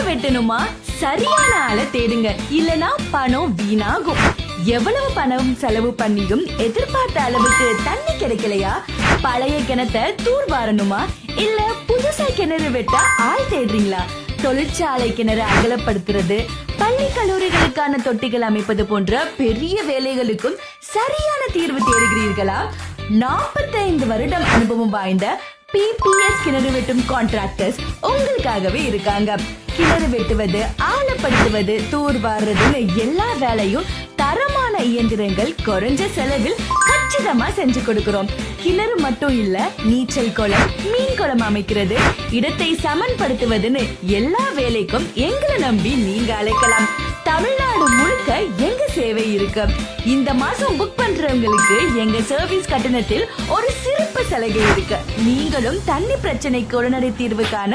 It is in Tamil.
வெட்டணுமா? சரியான ஆளை தேடுங்க, இல்லனா பணம் வீணாகும். எவ்வளவு பணம் செலவு பண்ணியும் எதிர்பார்த்த அளவுக்கு தண்ணி கிடைக்கலையா? பழைய கிணத்தை தூர் வாரணுமா? இல்ல புதுசா கிணறு வெட்ட ஆள் தேடுறீங்களா? தொழிற்சாலை கிணறு அகலப்படுத்துறது, பள்ளி கல்லூரிகளுக்கான தொட்டிகள் அமைப்பது போன்ற பெரிய வேலைகளுக்கும் சரியான தீர்வு தேடுகிறீர்களா? 45 வருடம் அனுபவம் வாய்ந்த PPS கிணறு வெட்டும் கான்ட்ராக்டர்ஸ் உங்களுக்காகவே இருக்காங்க. கிணறு வெட்டுவது, ஆழப்படுத்துவது, தூர் வாடுறதுன்னு எல்லா வேலையும் தரமான இயந்திரங்கள் குறைஞ்ச செலவில் கச்சிதமா செஞ்சு கொடுக்கிறோம். கிணறு மட்டும் இல்ல, நீச்சல் குளம், மீன் குளம் அமைக்கிறது, இடத்தை சமன்படுத்துவதுன்னு எல்லா வேலைக்கும் எங்களை நம்பி நீங்க அழைக்கலாம். தமிழ்நாடு முழுக்க எங்க சேவை இருக்கு. இந்த மாசம் புக் பண்றவங்களுக்கு எங்க சர்வீஸ் கட்டணத்தில் ஒரு சிறப்பு சலுகை இருக்கு. நீங்களும் தண்ணி பிரச்சனைக்கு உடனடி தீர்வு காண